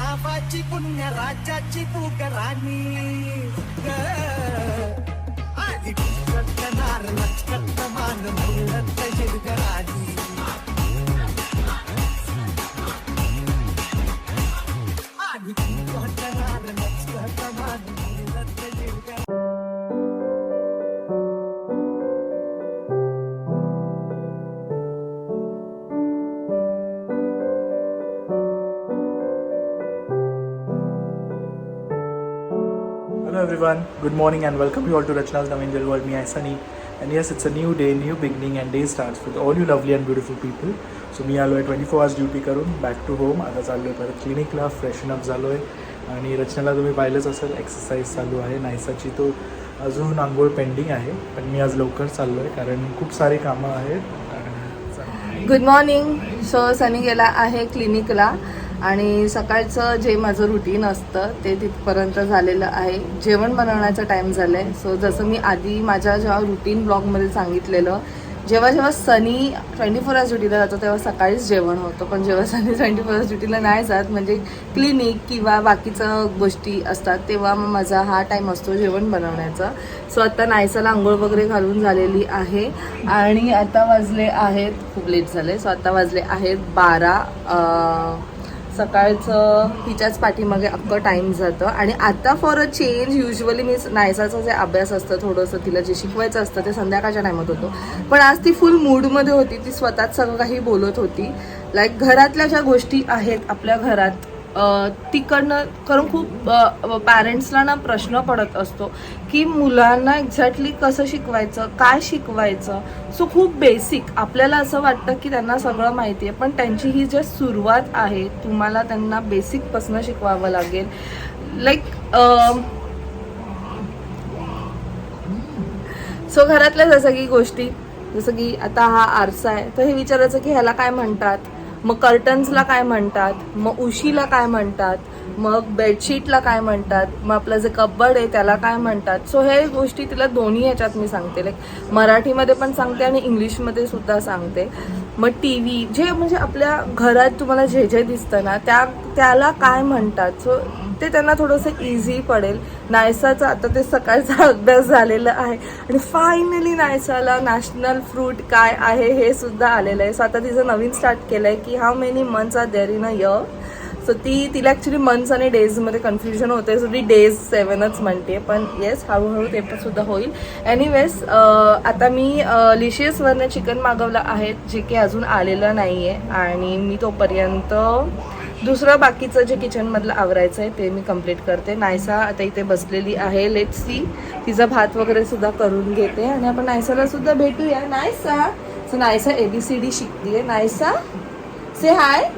नावाची पुण्य राज्याची तू राणी आधी करणार लक्षात मान मुलत शिरगराणी आधी करणार लक्षात मान मुलत शिरगराणी. Hello everyone, good morning and welcome you all to Rachna's Angel World. Me, I Sunny, and yes, it's a new day, new beginning, and day starts with all you lovely and beautiful people. So मी आलो आहे 24 hours duty करून back to home. आता चाललो आहे परत क्लिनिकला, freshen up झालो आहे. आणि रचनाला तुम्ही पाहिलंच असेल, एक्सरसाइज चालू आहे नाईसाची. तो अजून आंघोळ पेंडिंग आहे, पण मी आज लवकर चाललो आहे कारण खूप सारी कामं आहेत. Good morning. सो सनी गेला आहे क्लिनिकला आणि सकाळचं जे माझं रुटीन असतं ते तिथपर्यंत झालेलं आहे. जेवण बनवण्याचा टाईम झाला आहे. सो जसं मी आधी माझ्या जेव्हा रुटीन ब्लॉगमध्ये सांगितलेलं, जेव्हा सनी 24 hours ड्युटीला जातो तेव्हा सकाळीच जेवण होतं, पण जेव्हा सनी 24 hours ड्युटीला नाही जात, म्हणजे क्लिनिक किंवा बाकीचं गोष्टी असतात, तेव्हा मग माझा हा टाईम असतो जेवण बनवण्याचा. सो आता नायसाला आंघोळ वगैरे घालून झालेली आहे आणि आता वाजले आहेत, खूप लेट झाले. सो आता वाजले आहेत 12. सकाळचं तिच्याच पाठीमागे अख्खं टाईम जातं. आणि आता फॉर अ चेंज युजली मी नायसाचं जे अभ्यास असतं, थोडंसं तिला जे शिकवायचं असतं ते संध्याकाळच्या टायमात होतो, पण आज ती फुल मूडमध्ये होती. ती स्वतःच सगळं काही बोलत होती. लाईक घरातल्या ज्या गोष्टी आहेत आपल्या घरात, तिकडनं कारण खूप पॅरेंट्सला ना प्रश्न पडत असतो की मुलांना एक्झॅक्टली कसं शिकवायचं, काय शिकवायचं. सो खूप बेसिक आपल्याला असं वाटतं की त्यांना सगळं माहिती आहे, पण त्यांची ही जे सुरुवात आहे तुम्हाला त्यांना बेसिकपासून शिकवावं लागेल. लाईक सो घरातल्या जसं की गोष्टी, जसं की आता हा आरसा आहे, तर हे विचारायचं की ह्याला काय म्हणतात, मग कर्टन्सला काय म्हणतात, मग उशीला काय म्हणतात, मग बेडशीटला काय म्हणतात, मग आपलं जे कबड आहे त्याला काय म्हणतात. सो हे गोष्टी तिला दोन्ही ह्याच्यात मी सांगते. लाईक मराठीमध्ये पण सांगते आणि इंग्लिशमध्ये सुद्धा सांगते. मग टी व्ही जे म्हणजे आपल्या घरात तुम्हाला जे जे दिसतं ना त्याला काय म्हणतात. सो ते त्यांना थोडंसं इझी पडेल. नायसाचं आता ते सकाळचा अभ्यास झालेला आहे आणि फायनली नायसाला नॅशनल फ्रूट काय आहे हे सुद्धा आलेलं आहे. सो आता तिचं नवीन स्टार्ट केलं आहे की how many months are there in a year. So तिला ॲक्च्युली मंथ्स आणि डेजमध्ये कन्फ्युजन होते. सो ती डेज 7च म्हणते, पण येस हळूहळू ते पण सुद्धा होईल. एनिवेज आता मी लिशियसवरनं चिकन मागवलं आहे, जे की अजून आलेलं नाही आहे. आणि मी तोपर्यंत दुसरं बाकीचं जे किचनमधलं आवरायचं आहे ते मी कंप्लीट करते. नायसा आता इथे बसलेली आहे. लेट्स सी, तिचा भात वगैरे सुद्धा करून घेते आणि आपण नायसाला सुद्धा भेटूया. Naysa, so Naysa ABCD शिकतीये. नायसा से हाय.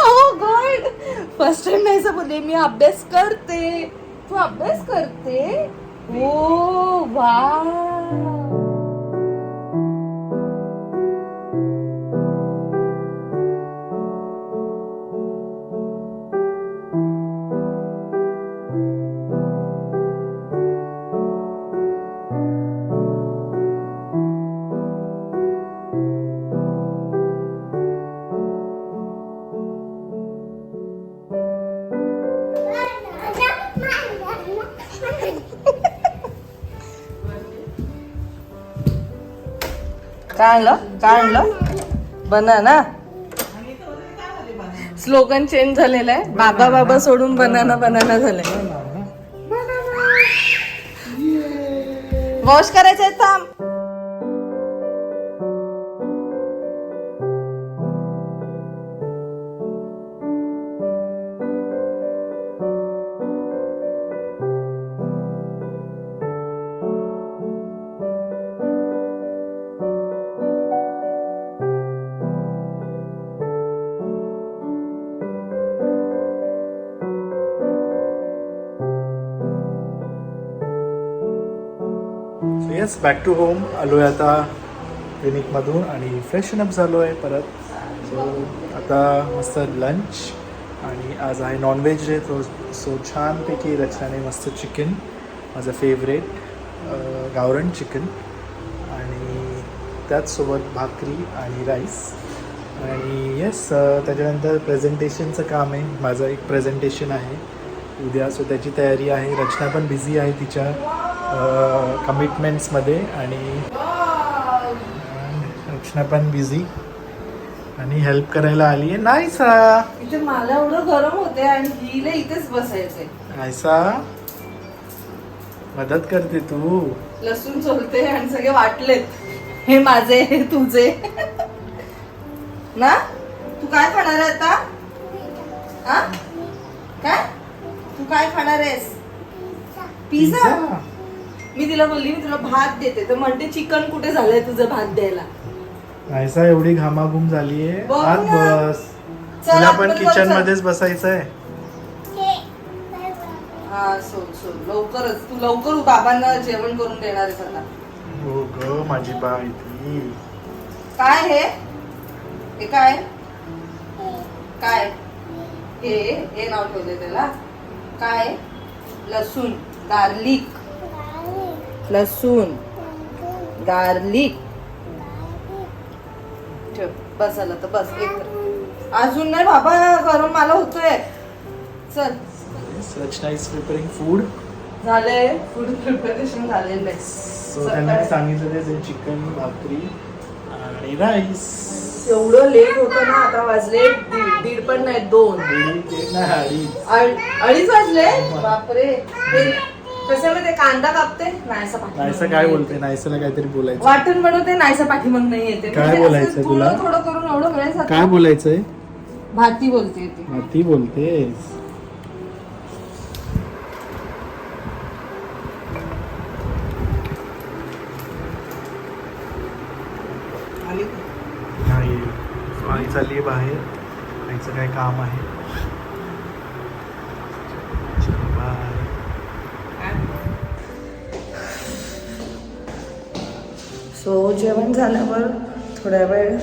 ओ गॉड, फर्स्ट टाइम नायसा बोलले मी अभ्यास करते. तू अभ्यास करते? ओ वाव. काय आणलं? बनाना. स्लोगन चेंज झालेलं आहे. बाबा बाबा सोडून बनाना बनाना झालंय. वॉश करायचंय थांब. So yes, back to home आलो आहे आता क्लिनिकमधून आणि फ्रेशन अप झालो आहे परत. सो आता मस्त लंच आणि आज आहे नॉनव्हेज डे. सो छानपैकी रचनाने मस्त चिकन, माझं फेवरेट गावरण चिकन, आणि त्याचसोबत भाकरी आणि राईस. आणि येस, त्याच्यानंतर प्रेझेंटेशनचं काम आहे. माझं एक प्रेझेंटेशन आहे उद्या, सो त्याची तयारी आहे. रचना पण बिझी आहे तिच्या कमिटमेंट्समध्ये आणि रचना पण बिझी आणि हेल्प करायला आली आहे नाहीसा. इथे मला एवढं गरम होते आणि हिला इथेच बसायचंय. नाहीसा मदत करते तू. लसूण चोलते आणि सगळे वाटलेत, हे माझे हे तुझे ना. तू काय खाणार आहे आता? हा? काय तू काय खाणार आहेस? पिझ्झा. मी तिला बोलली मी तुला भात देते, तर म्हणते चिकन कुठे झालंय तुझं भात द्यायला. नाहीसा एवढी घामाघूम झालीये. बघ आत ना. बस. चल, तुला आत पण बस, किचन चल. मध्येच बसायचंय. हा सो लवकरच तू लवकर बाबांना जेवण करून देणार आहेस आता. हो ग माझी बाई ती. काय हे काय काय हे नाव ठेवलंय त्याला. काय? लसूण गार्लिक. लसूण गार्लिक ठेव. बस आलं तर बस. एक अजून नाही बाबा, गरम मला होतोय. चल. रचना इज प्रिपेरिंग फूड. झालंय फूड प्रिपरेशन झालेलं आहे. सो त्यांना मी सांगितलं ते चिकन भाकरी आणि राईस. एवढं लेट होतं ना, आता वाजले दीड पण नाही 2. अडीच वाजले. बापरे. कशामध्ये कांदा कापते नाहीसा काय बोलते? नाहीसाला काहीतरी बोलायचं. वाटण बनवते नाहीसा पाठी मग नाही येते. काय म्हणजे बोलायचं असं तुला? थोडं करून एवढं वेळ जातो. काय बोलायचंय? भाती बोलते ती. ती बोलतेस. नाही, आई चालली बाहेर. आईचं काय काम आहे. बाय. सो जेवण झाल्यावर थोड्या वेळ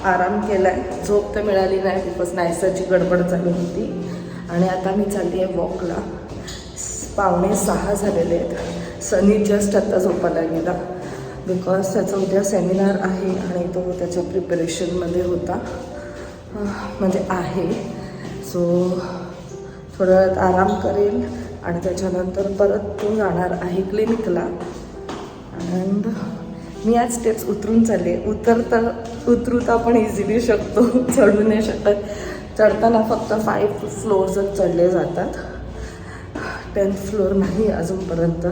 आराम केलाय. झोप तर मिळाली नाही, बिकॉज नायसाची गडबड चालू होती. आणि आता मी चालली आहे वॉकला. 5:45 झालेले आहेत. सनी जस्ट आता झोपायला गेला, बिकॉज त्याचा उद्या सेमिनार आहे आणि तो त्याच्या प्रिपरेशनमध्ये होता, म्हणजे आहे. सो थोड्या वेळात आराम करेल आणि त्याच्यानंतर परत तो जाणार आहे क्लिनिकला. अँड मी आज स्टेप्स उतरून चालले. उतरूता पण इझिली शकतो, चढू नाही शकत. चढताना फक्त 5 फ्लोअर्सच चढले जातात. 10th फ्लोअर नाही अजूनपर्यंत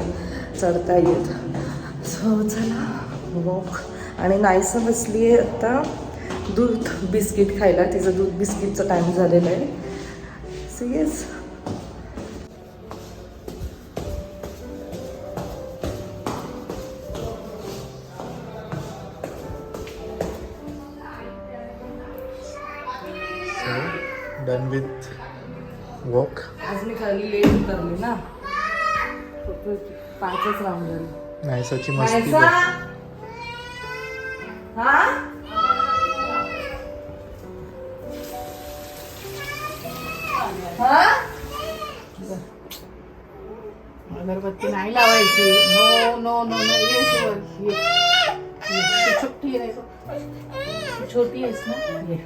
चढता येत. सो चला वॉक. आणि नाहीसं बसली आहे आता दूध बिस्किट खायला. तिचं दूध बिस्किटचं टाईम झालेलं आहे. So yes. Done with walk. आज मी खाली लेट उतरली ना, फक्त 5च राऊंड झाली. नाहीसाची मस्ती नायसा? बघ. हा? हा? अगरबत्ती नाही लावायची. No no no no. ये वर, ये. छोटी आहे ना, छोटी आहेस ना. ये.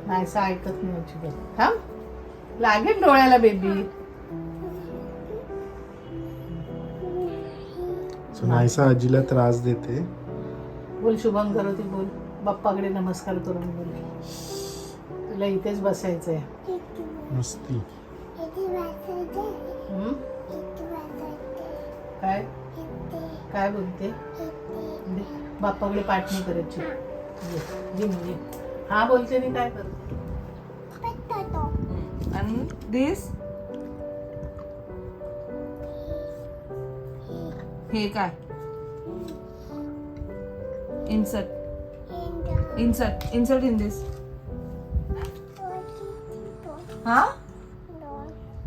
नाही असं ऐकत नाही अजिबात. हा लागेल डोळ्याला बेबी. सो नाहीसा आजीला त्रास देते. बोल शुभम करोती बोल. बाप्पाकडे नमस्कार करून बोल. तुला इथेच बसायचंय. मस्ती. हम्म? काय काय बोलते? बाप्पाकडे पाठ नाही करायची. ये. हा बोलते मी काय करते. And this? हे काय? Insert in this. हा?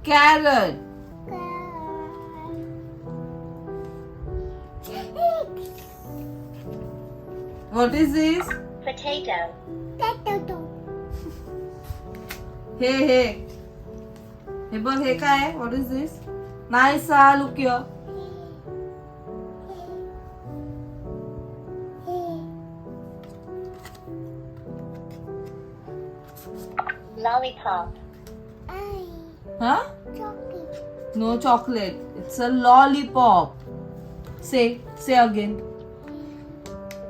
Carrot. What is this? Potato. हे बघ, हे काय? What is this? Nice, look here. Lollipop. Huh? No chocolate. It's a lollipop. Say again.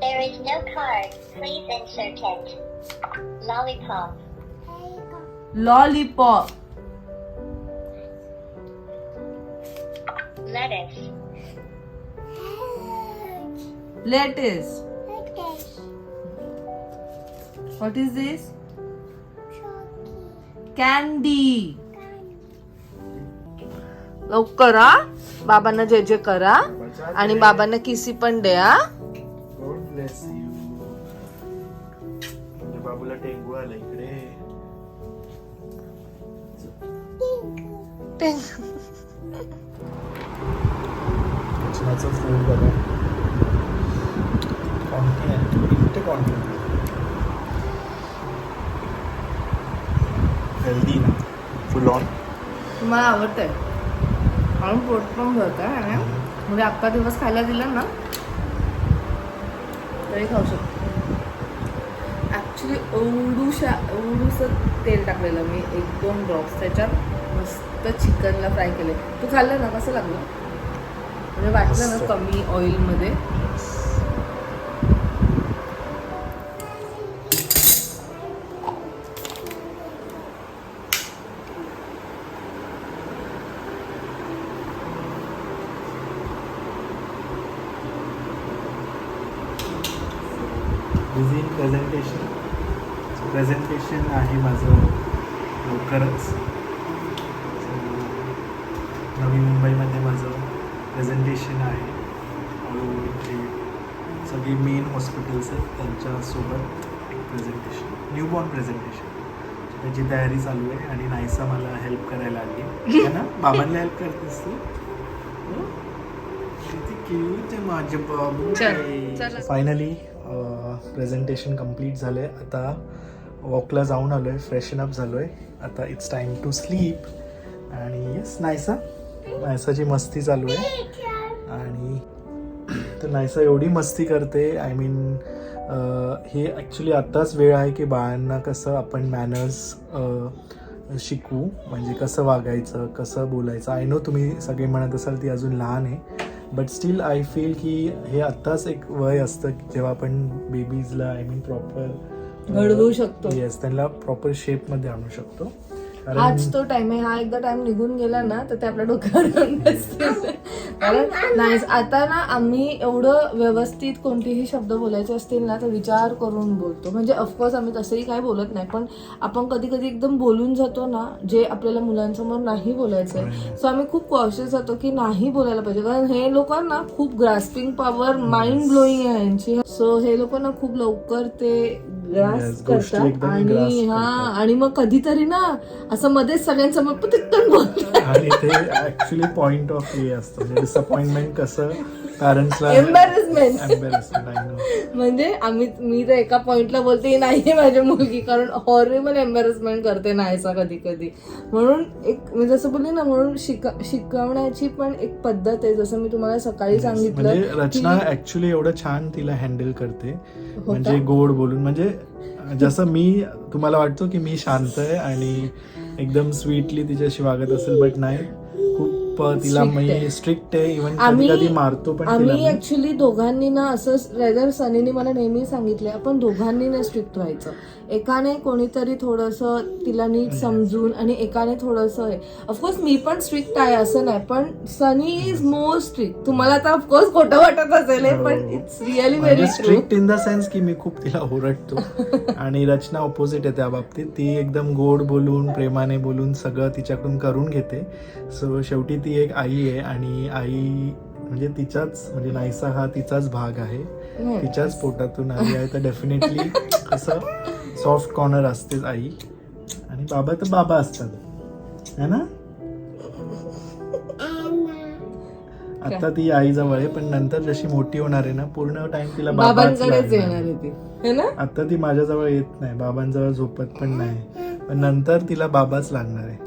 There is no card. Please insert it. Lollipop. Lollipop. Lettuce. Lettuce. What is this? Candy. लवकर हा बाबांना जे जे करा आणि बाबांना किसी पण द्या. God bless you. म्हणजे बाबूला टेंगू आला इकडे. रचनाचं फूड बघा. कॉन्टी आहे. इथे कॉन्टी. हेल्दी ना. फुल ऑन. तुम्हाला आवडतंय म्हणून पोट पण भरत आहे म्हणजे अख्खा दिवस खायला दिला ना तरी खाऊ शकतो. ॲक्च्युली एवढूसं तेल टाकलेलं मी 1-2 ड्रॉप्स त्याच्यात मस्त चिकनला फ्राय केले. तू खाल्लं ना कसं लागलं म्हणजे वाटलं ना कमी ऑइलमध्ये. बिझी इन प्रेझेंटेशन आहे माझं लवकरच. नवी मुंबईमध्ये माझं प्रेझेंटेशन आहे. ते सगळी मेन हॉस्पिटल्स आहेत त्यांच्यासोबत एक प्रेझेंटेशन, न्यूबॉर्न प्रेझेंटेशन. त्याची तयारी चालू आहे आणि नाहीसा मला हेल्प करायला आली आहे ना. बाबांना हेल्प करतेस तू. किती क्यूट आहे माझे बाबू. फायनली प्रेझेंटेशन कंप्लीट झाले. आता वॉकला जाऊन आलो आहे, फ्रेशन अप झालो आहे. आता इट्स टाईम टू स्लीप. आणि येस नायसाची मस्ती चालू आहे. आणि तर नायसा एवढी मस्ती करते. आय मीन हे ॲक्च्युली आत्ताच वेळ आहे की बाळांना कसं आपण मॅनर्स शिकवू, म्हणजे कसं वागायचं, कसं बोलायचं. आय नो तुम्ही सगळे म्हणत असाल ती अजून लहान आहे, बट स्टील आय फील की हे आत्ताच एक वय असतं जेव्हा आपण बेबीजला आय मीन प्रॉपर घडवू शकतो. येस, त्यांना प्रॉपर शेपमध्ये आणू शकतो. हाच तो टाइम आहे. हा एकदा टाइम निघून गेला ना तर ते आपल्या डोक्यावर येऊन बसतील. कारण नाही आता ना आम्ही एवढं व्यवस्थित कोणतेही शब्द बोलायचे असतील ना तर विचार करून बोलतो. म्हणजे ऑफकोर्स आम्ही तसंही काय बोलत नाही, पण आपण कधी कधी एकदम बोलून जातो ना जे आपल्याला मुलांसमोर नाही बोलायचंय. सो आम्ही खूप कॉशियस होतो की नाही बोलायला पाहिजे, कारण हे लोकांना खूप ग्रास्पिंग पॉवर, माइंड ब्लोईंग आहे यांची. सो हे लोकांना खूप लवकर ते ग्रास्प करतात. आणि आणि मग कधीतरी ना असं मध्येच सगळ्यांसमोर पटकन बोलतात. आणि ते ऍक्च्युली पॉइंट ऑफ व्ह्यू असतं. डिसअपॉइंटमेंट कसं पॅरेंट्सला, एम्बॅरेसमेंट. म्हणजे मी तर एका पॉइंटला बोलते नाही माझी मुलगी, कारण हॉरेबल एम्बॅरेसमेंट करते नाहीसा कधी कधी. म्हणून एक मी जसं बोलले ना, म्हणून शिकवण्याची पण एक पद्धत आहे. जसं मी तुम्हाला सकाळी सांगितलं, म्हणजे रचना ऍक्च्युली एवढं छान तिला हँडल करते, म्हणजे गोड बोलून. म्हणजे जसं मी तुम्हाला वाटतो की मी शांत आहे आणि एकदम स्वीटली तिच्याशी वागत असेल, बट नाही, खूप तिला मी स्ट्रिक्ट आहे. इव्हन कधी कधी मारतो पण. आम्ही ऍक्च्युली दोघांनी ना असं रेदर सनीने मला नेहमी सांगितले आपण दोघांनी ना स्ट्रिक्ट व्हायचं. एकाने कोणीतरी थोडंसं तिला नीट समजून आणि एकाने थोडंसं आहे. ऑफकोर्स मी पण स्ट्रिक्ट आहे असं नाही, पण सनी इज मोर स्ट्रिक्ट. तुम्हाला तर ऑफकोर्स खोटं वाटत असेल, पण it's really very strict in the sense की मी खूप तिला ओरडतो. आणि रचना ऑपोजिट आहे त्या बाबतीत. ती एकदम गोड बोलून, प्रेमाने बोलून सगळं तिच्याकडून करून घेते. सो शेवटी ती एक आई आहे आणि आई म्हणजे तिच्याच, म्हणजे नाहीसा हा तिचाच भाग आहे, तिच्याच पोटातून आली आहे. तर डेफिनेटली असं सॉफ्ट कॉर्नर असतेच आई. आणि बाबा तर बाबा असतात है ना. आता ती आई जवळ आहे, पण नंतर जशी मोठी होणार आहे ना पूर्ण टाइम तिला बाबांकडेच येणार आहे ती, है ना. आता ती माझ्याजवळ येत नाही, बाबांजवळ झोपत पण नाही, पण नंतर तिला बाबाच लागणार आहे.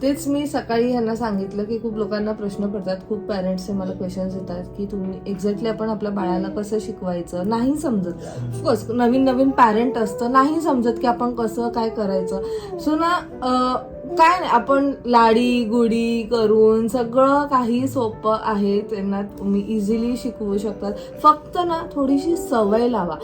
तेच मी सकाळी ह्यांना सांगितलं की खूप लोकांना प्रश्न पडतात, खूप पॅरेंट्सचे मला क्वेश्चन्स येतात की तुम्ही एक्झॅक्टली आपण आपल्या बाळाला कसं शिकवायचं, नाही समजत. ऑफकोर्स नवीन नवीन पॅरेंट असतं, नाही समजत की आपण कसं काय करायचं. सो ना काय नाही, आपण लाडी गुडी करून सगळं काही सोपं आहे, त्यांना तुम्ही इझिली शिकवू शकतात. फक्त ना थोडीशी सवय लावा.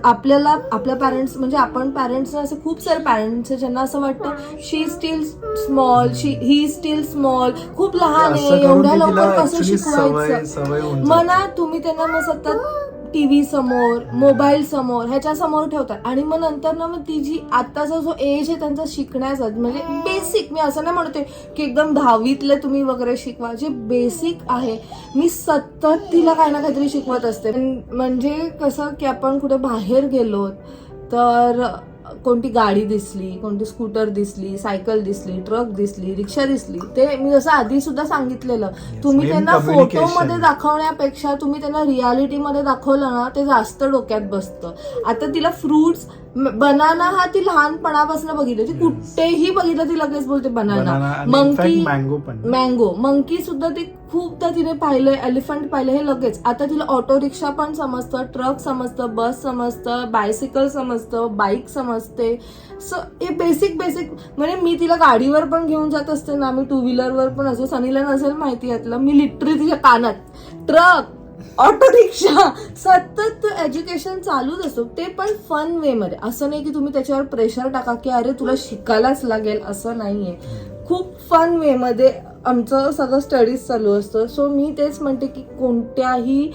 आपल्याला आपल्या पॅरेंट्स म्हणजे आपण पॅरेंट्स असे खूप सारे पॅरेंट्स आहे ज्यांना असं वाटतं शी स्टील स्मॉल, ही स्टील स्मॉल, खूप लहान आहे, एवढ्या लवकर कसं शिकवायचं. मना तुम्ही त्यांना मग सतत टीव्ही समोर, मोबाईल समोर, ह्याच्या समोर ठेवतात आणि मग नंतर ना मग ती जी आत्ताचा जो एज आहे त्यांचा शिकण्याचा, म्हणजे बेसिक, मी असं नाही म्हणते की एकदम 10वीतले तुम्ही वगैरे शिकवा, जे बेसिक आहे मी सतत तिला काही ना काहीतरी शिकवत असते. म्हणजे कसं की आपण कुठे बाहेर गेलो तर कोणती गाडी दिसली, कोणती स्कूटर दिसली, सायकल दिसली, ट्रक दिसली, रिक्षा दिसली, ते मी जसं आधी सुद्धा सांगितलेलं, तुम्ही त्यांना फोटोमध्ये दाखवण्यापेक्षा तुम्ही त्यांना रियालिटीमध्ये दाखवलं ना ते जास्त डोक्यात बसतं. आता तिला फ्रुट्स, बनाना हा ती लहानपणापासून बघितलं, ती कुठेही बघितलं ती लगेच बोलते बनाना. मँगो, मंकी सुद्धा ती खूपदा तिने पाहिलंय, एलिफंट पाहिलं हे लगेच. आता तिला ऑटो रिक्षा पण समजतं, ट्रक समजतं, बस समजतं, बायसिकल समजतं, बाईक समजते. सो हे बेसिक म्हणजे मी तिला गाडीवर पण घेऊन जात असते ना, मी 2 व्हीलरवर पण असो, सनीला नसेल माहिती यातलं, मी लिटरली तिच्या कानात ट्रक, ऑटो रिक्षा, सतत एज्युकेशन चालूच असतो. ते पण फन वे मध्ये, असं नाही की तुम्ही त्याच्यावर प्रेशर टाका की अरे तुला शिकायलाच लागेल, असं नाहीये. खूप फन वे मध्ये आमचं सगळं स्टडीज चालू असतं. सो मी तेच म्हणते की कोणत्याही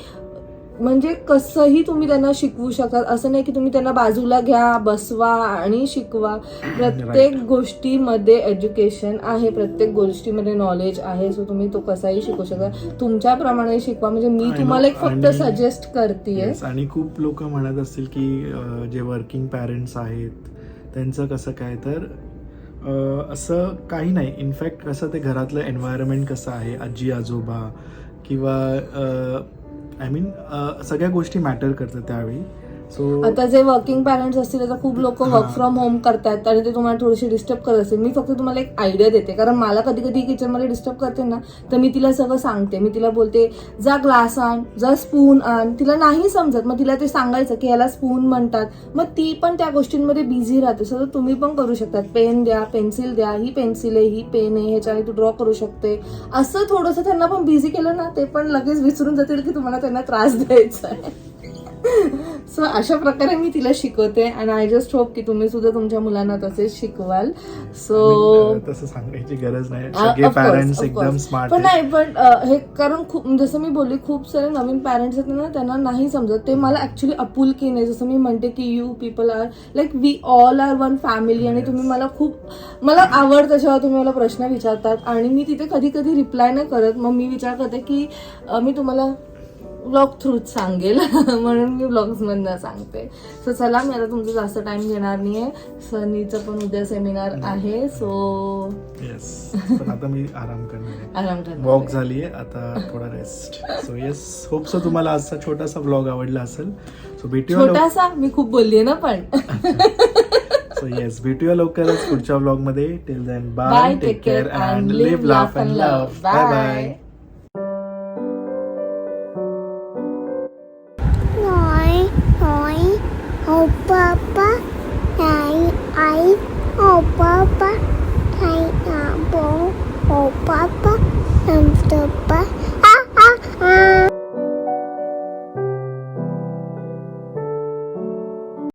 म्हणजे कसंही तुम्ही त्यांना शिकवू शकतात, असं नाही की तुम्ही त्यांना बाजूला घ्या, बसवा आणि शिकवा. प्रत्येक गोष्टीमध्ये एज्युकेशन आहे, प्रत्येक गोष्टीमध्ये नॉलेज आहे. सो तुम्ही तो कसाही शिकू शकता, तुमच्याप्रमाणे शिकवा. म्हणजे मी तुम्हाला एक फक्त सजेस्ट करतेय. आणि खूप लोक म्हणत असतील की जे वर्किंग पॅरेंट्स आहेत त्यांचं कसं काय, तर असं काही नाही. इनफॅक्ट कसं ते घरातलं एन्व्हायरमेंट कसं आहे, आजी आजोबा किंवा आय मीन सगळ्या गोष्टी मॅटर करतात त्यावेळी. सो आता जे वर्किंग पॅरेंट्स असतील आता खूप लोक वर्क फ्रॉम होम करतात आणि ते तुम्हाला थोडीशी डिस्टर्ब करत असतील. मी फक्त तुम्हाला एक आयडिया देते, कारण मला कधी कधी किचनमध्ये डिस्टर्ब करते ना, तर मी तिला सगळं सांगते. मी तिला बोलते जा ग्लास आण, जा स्पून आण. तिला नाही समजत, मग तिला ते सांगायचं की याला स्पून म्हणतात, मग ती पण त्या गोष्टींमध्ये बिझी राहते. सो तुम्ही पण करू शकतात. पेन द्या, पेन्सिल द्या, ही पेन्सिल आहे, ही पेन आहे, ह्याच्याने तू ड्रॉ करू शकते. असं थोडंसं त्यांना पण बिझी केलं ना, ते पण लगेच विसरून जातील की तुम्हाला त्यांना त्रास द्यायचा आहे. सो अशा प्रकारे मी तिला शिकवते आणि आय जस्ट होप की तुम्ही सुद्धा तुमच्या मुलांना तसेच शिकवाल. सो तसं सांगायची गरज नाही, सगळे पॅरेंट्स एकदम स्मार्ट पण नाही, पण हे कारण खूप जसं मी बोलली खूप सारे नवीन पॅरेंट्स आहेत ना, त्यांना नाही समजत. ते मला ऍक्च्युली आपुलकी नाही, जसं मी म्हणते की you people are like we all are one family. आणि तुम्ही मला आवडतं जेव्हा तुम्ही मला प्रश्न विचारतात आणि मी तिथे कधी कधी रिप्लाय नाही करत. मग मी विचार करते की मी तुम्हाला ब्लॉग थ्रूच सांगेल म्हणून मी ब्लॉग्स मधनं सांगते. सो चला, मी आता तुमचा जास्त टाइम घेणार नाहीये. सनीचं पण उद्या सेमिनार आहे. सो येस, पण आता मी आराम करणार. करणार. वॉक झालीये, आता थोडा rest. So yes, hope so तुम्हाला आजचा छोटासा ब्लॉग आवडला असेल. सो भेटूया छोटासा, मी खूप बोललीये ना पण. सो येस, भेटूया लवकरच पुढच्या ब्लॉग मध्ये. Till then bye, take care and live, laugh and love. Bye bye. Oh Papa, I, oh Papa, I, oh Papa, I'm the